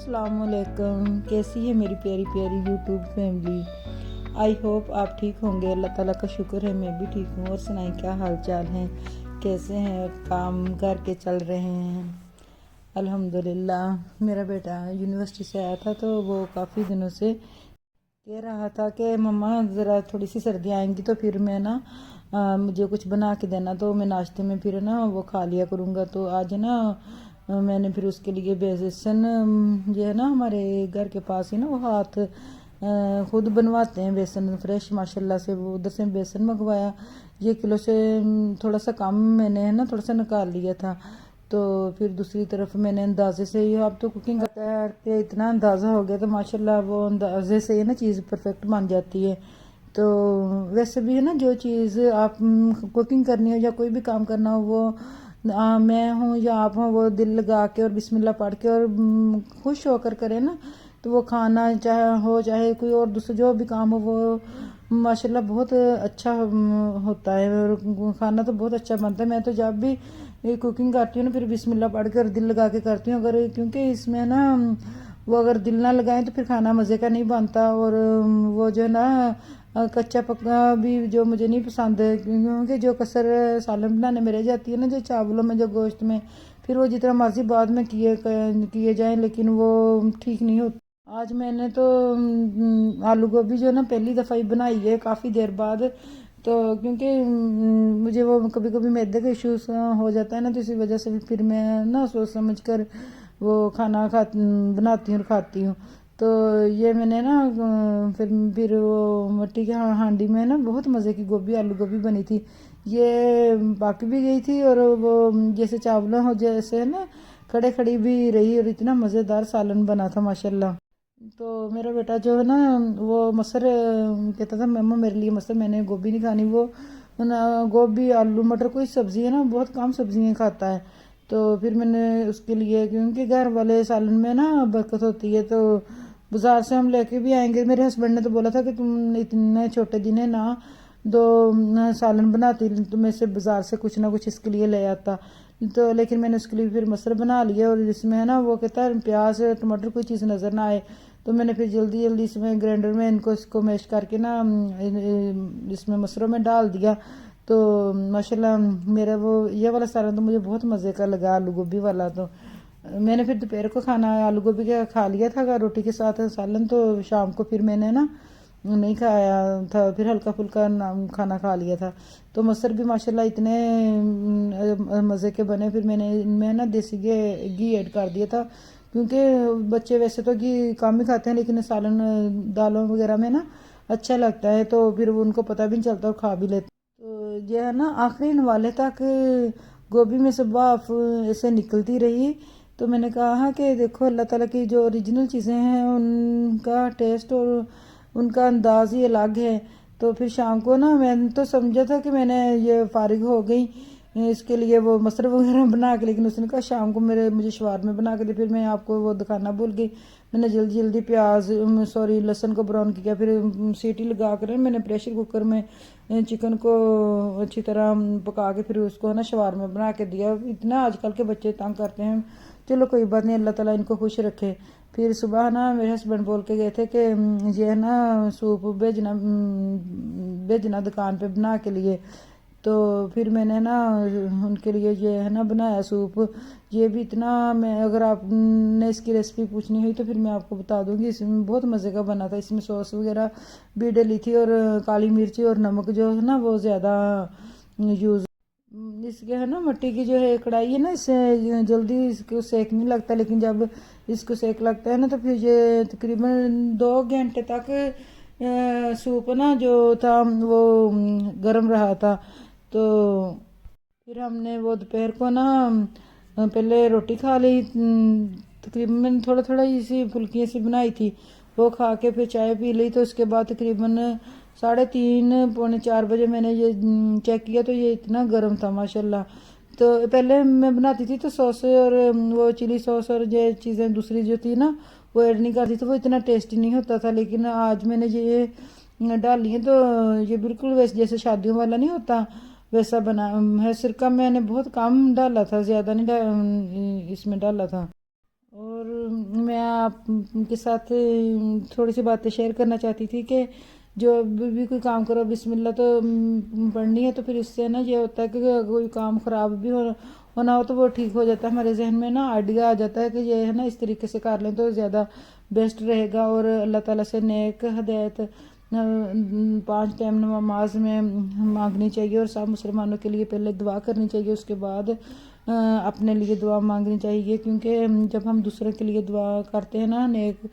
अस्सलाम वालेकुम। कैसी है मेरी प्यारी प्यारी यूट्यूब फैमिली। आई होप आप ठीक होंगे। अल्लाह ताला का शुक्र है मैं भी ठीक हूँ। और सुनाएं क्या हाल चाल हैं, कैसे हैं, काम करके चल रहे हैं। अल्हम्दुलिल्लाह। मेरा बेटा यूनिवर्सिटी से आया था तो वो काफ़ी दिनों से कह रहा था कि मम्मा ज़रा थोड़ी सी सर्दियाँ आएंगी तो फिर मैं ना मुझे कुछ बना के देना, तो मैं नाश्ते में फिर ना वो खा लिया करूँगा। तो आज ना मैंने फिर उसके लिए बेसन, ये है ना हमारे घर के पास ही ना वो हाथ खुद बनवाते हैं बेसन फ्रेश माशाल्लाह से। वो उधर से बेसन मंगवाया। ये किलो से थोड़ा सा कम मैंने है ना थोड़ा सा निकाल लिया था। तो फिर दूसरी तरफ मैंने अंदाजे से ही, अब तो कुकिंग करता है कि इतना अंदाज़ा हो गया तो माशाल्लाह वो अंदाजे से ही ना चीज़ परफेक्ट बन जाती है। तो वैसे भी है ना जो चीज़ आप कुकिंग करनी हो या कोई भी काम करना हो वो मैं हूँ या आप हो, वो दिल लगा के और बिस्मिल्लाह पढ़ के और खुश होकर करें ना, तो वो खाना चाहे हो चाहे कोई और दूसरा जो भी काम हो वो माशाल्लाह बहुत अच्छा होता है और खाना तो बहुत अच्छा बनता है। मैं तो जब भी कुकिंग करती हूँ ना फिर बिस्मिल्लाह पढ़ कर दिल लगा के करती हूँ, अगर क्योंकि इसमें ना वो अगर दिल ना लगाएं तो फिर खाना मज़े का नहीं बनता। और वो जो है ना कच्चा पक्का भी जो मुझे नहीं पसंद है, क्योंकि जो कसर सालन बनाने में रह जाती है ना जो चावलों में जो गोश्त में, फिर वो जितना मर्जी बाद में किए जाएं लेकिन वो ठीक नहीं होता। आज मैंने तो आलू गोभी जो ना पहली दफ़ा ही बनाई है काफ़ी देर बाद। तो क्योंकि मुझे वो कभी कभी मैदे का इश्यूज हो जाता है ना, तो इसी वजह से फिर मैं ना सोच समझ कर वो खाना बनाती हूँ और खाती हूँ। तो ये मैंने ना फिर वो मट्टी के हांडी में ना बहुत मज़े की गोभी आलू गोभी बनी थी। ये बाकी भी गई थी और वो जैसे चावलों हो जैसे है ना खड़े खड़ी भी रही और इतना मज़ेदार सालन बना था माशाल्लाह। तो मेरा बेटा जो है ना वो मसर कहता था मम्मा मेरे लिए मसर, मैंने गोभी नहीं खानी। वो ना गोभी आलू मटर कोई सब्ज़ी है ना बहुत कम सब्जियाँ खाता है। तो फिर मैंने उसके लिए, क्योंकि घर वाले सालन में ना बरकत होती है, तो बाज़ार से हम लेके भी आएंगे। मेरे हस्बैंड ने तो बोला था कि तुम इतने छोटे दिन है ना दो सालन बनाती तो मैं से बाज़ार से कुछ ना कुछ इसके लिए ले आता। तो लेकिन मैंने उसके लिए फिर मसर बना लिया और इसमें है ना वो कहता है प्याज टमाटर कोई चीज़ नज़र ना आए, तो मैंने फिर जल्दी जल्दी इसमें ग्राइंडर में इसको मैश करके ना इसमें मसरों में डाल दिया। तो माशाल्लाह मेरा वो ये वाला सालन तो मुझे बहुत मज़े का लगा आलू गोभी वाला। तो मैंने फिर दोपहर को खाना आलू गोभी का खा लिया था रोटी के साथ सालन, तो शाम को फिर मैंने ना नहीं खाया था, फिर हल्का फुल्का खाना खा लिया था। तो मसर भी माशाल्लाह इतने मज़े के बने। फिर मैंने इनमें ना देसी घी ऐड कर दिया था, क्योंकि बच्चे वैसे तो घी कम ही खाते हैं लेकिन सालन दालों वगैरह में ना अच्छा लगता है, तो फिर वो उनको पता भी नहीं चलता और खा भी लेते। तो ये है ना आखिरी नवाले तक गोभी में से भाप ऐसे निकलती रही। तो मैंने कहा कि देखो अल्लाह ताला की जो ओरिजिनल चीज़ें हैं उनका टेस्ट और उनका अंदाज़ ही अलग है। तो फिर शाम को ना मैंने तो समझा था कि मैंने ये फारिग हो गई इसके लिए वो मटर वगैरह बना के, लेकिन उसने कहा शाम को मुझे शवारमे बना के दे। फिर मैं आपको वो दिखाना भूल गई। मैंने जल्दी जल्दी प्याज सॉरी लहसुन को ब्राउन किया, फिर सीटी लगा कर मैंने प्रेशर कुकर में चिकन को अच्छी तरह पका के फिर उसको ना शवारमे बना के दिया। इतना आजकल के बच्चे तंग करते हैं, चलो कोई बात नहीं, अल्लाह ताला इनको खुश रखे। फिर सुबह ना मेरे हस्बैंड बोल के गए थे कि ये है ना सूप भेजना दुकान पे बना के लिए। तो फिर मैंने ना उनके लिए ये है ना बनाया सूप। ये भी इतना, मैं अगर आपने इसकी रेसिपी पूछनी हुई तो फिर मैं आपको बता दूंगी। इसमें बहुत मज़े का बना था, इसमें सॉस वगैरह भी डली थी और काली मिर्ची और नमक जो है ना वो ज़्यादा यूज़। इसके है ना मिट्टी की जो है कढ़ाई है ना, इससे जल्दी इसको सेक नहीं लगता, लेकिन जब इसको सेक लगता है ना तो फिर ये तकरीबन 2 घंटे तक सूप ना जो था वो गर्म रहा था। तो फिर हमने वो दोपहर को ना पहले रोटी खा ली, तकरीबन थोड़ा थोड़ा इसी फुल्की सी बनाई थी, वो खा के फिर चाय पी ली। तो उसके बाद तकरीबन 3:30 पौने 4 बजे मैंने ये चेक किया तो ये इतना गर्म था माशाल्लाह। तो पहले मैं बनाती थी तो सॉस और वो चिली सॉस और ये चीज़ें दूसरी जो थी ना वो ऐड नहीं करती, तो वो इतना टेस्टी नहीं होता था। लेकिन आज मैंने ये डाली है तो ये बिल्कुल वैसे जैसे शादियों वाला नहीं होता वैसा बना है। सिरका मैंने बहुत कम डाला था, ज़्यादा नहीं इसमें डाला था। और मैं آپ کے ساتھ تھوڑی سی باتیں شیئر کرنا چاہتی تھی کہ جو بھی کوئی کام کرو بسم اللہ تو پڑھنی ہے، تو پھر اس سے نا یہ ہوتا ہے کہ کوئی کام خراب بھی ہونا ہو تو وہ ٹھیک ہو جاتا ہے، ہمارے ذہن میں نا آئیڈیا آ جاتا ہے کہ یہ ہے نا اس طریقے سے کر لیں تو زیادہ بیسٹ رہے گا۔ اور اللہ تعالیٰ سے نیک ہدایت 5 ٹائم نماز میں مانگنی چاہیے، اور سب مسلمانوں کے لیے پہلے دعا کرنی چاہیے، اس کے بعد اپنے لیے دعا مانگنی چاہیے، کیونکہ جب ہم دوسروں کے لیے دعا کرتے ہیں نا نیک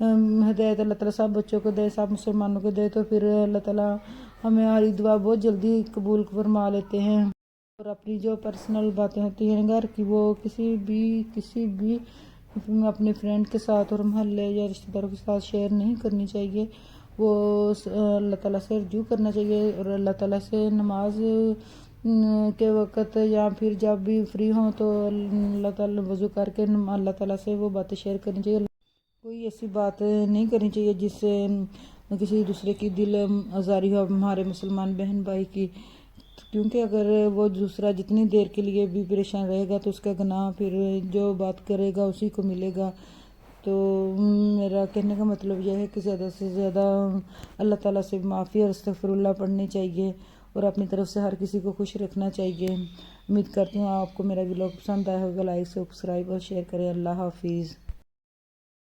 ہدایت اللہ تعالیٰ سب بچوں کو دے، سب مسلمانوں کو دے، تو پھر اللہ تعالیٰ ہماری دعا بہت جلدی قبول فرما لیتے ہیں۔ اور اپنی جو پرسنل باتیں ہوتی ہیں گھر کی وہ کسی بھی اپنے فرینڈ کے ساتھ اور محلے یا رشتہ داروں کے ساتھ شیئر نہیں کرنی چاہیے، وہ اللہ تعالیٰ سے رجوع کرنا چاہیے، اور اللہ تعالیٰ سے نماز کے وقت یا پھر جب بھی فری ہوں تو اللہ تعالیٰ وضو کر کے اللہ تعالیٰ سے وہ باتیں شیئر کرنی چاہیے۔ کوئی ایسی بات نہیں کرنی چاہیے جس سے کسی دوسرے کی دل آزاری ہو ہمارے مسلمان بہن بھائی کی، کیونکہ اگر وہ دوسرا جتنی دیر کے لیے بھی پریشان رہے گا تو اس کا گناہ پھر جو بات کرے گا اسی کو ملے گا۔ تو میرا کہنے کا مطلب یہ ہے کہ زیادہ سے زیادہ اللہ تعالیٰ سے معافی اور استغفر اللہ پڑھنی چاہیے، اور اپنی طرف سے ہر کسی کو خوش رکھنا چاہیے۔ امید کرتی ہوں آپ کو میرا ولاگ پسند آیا ہوگا، لائک سبسکرائب اور شیئر کریں۔ اللہ حافظ۔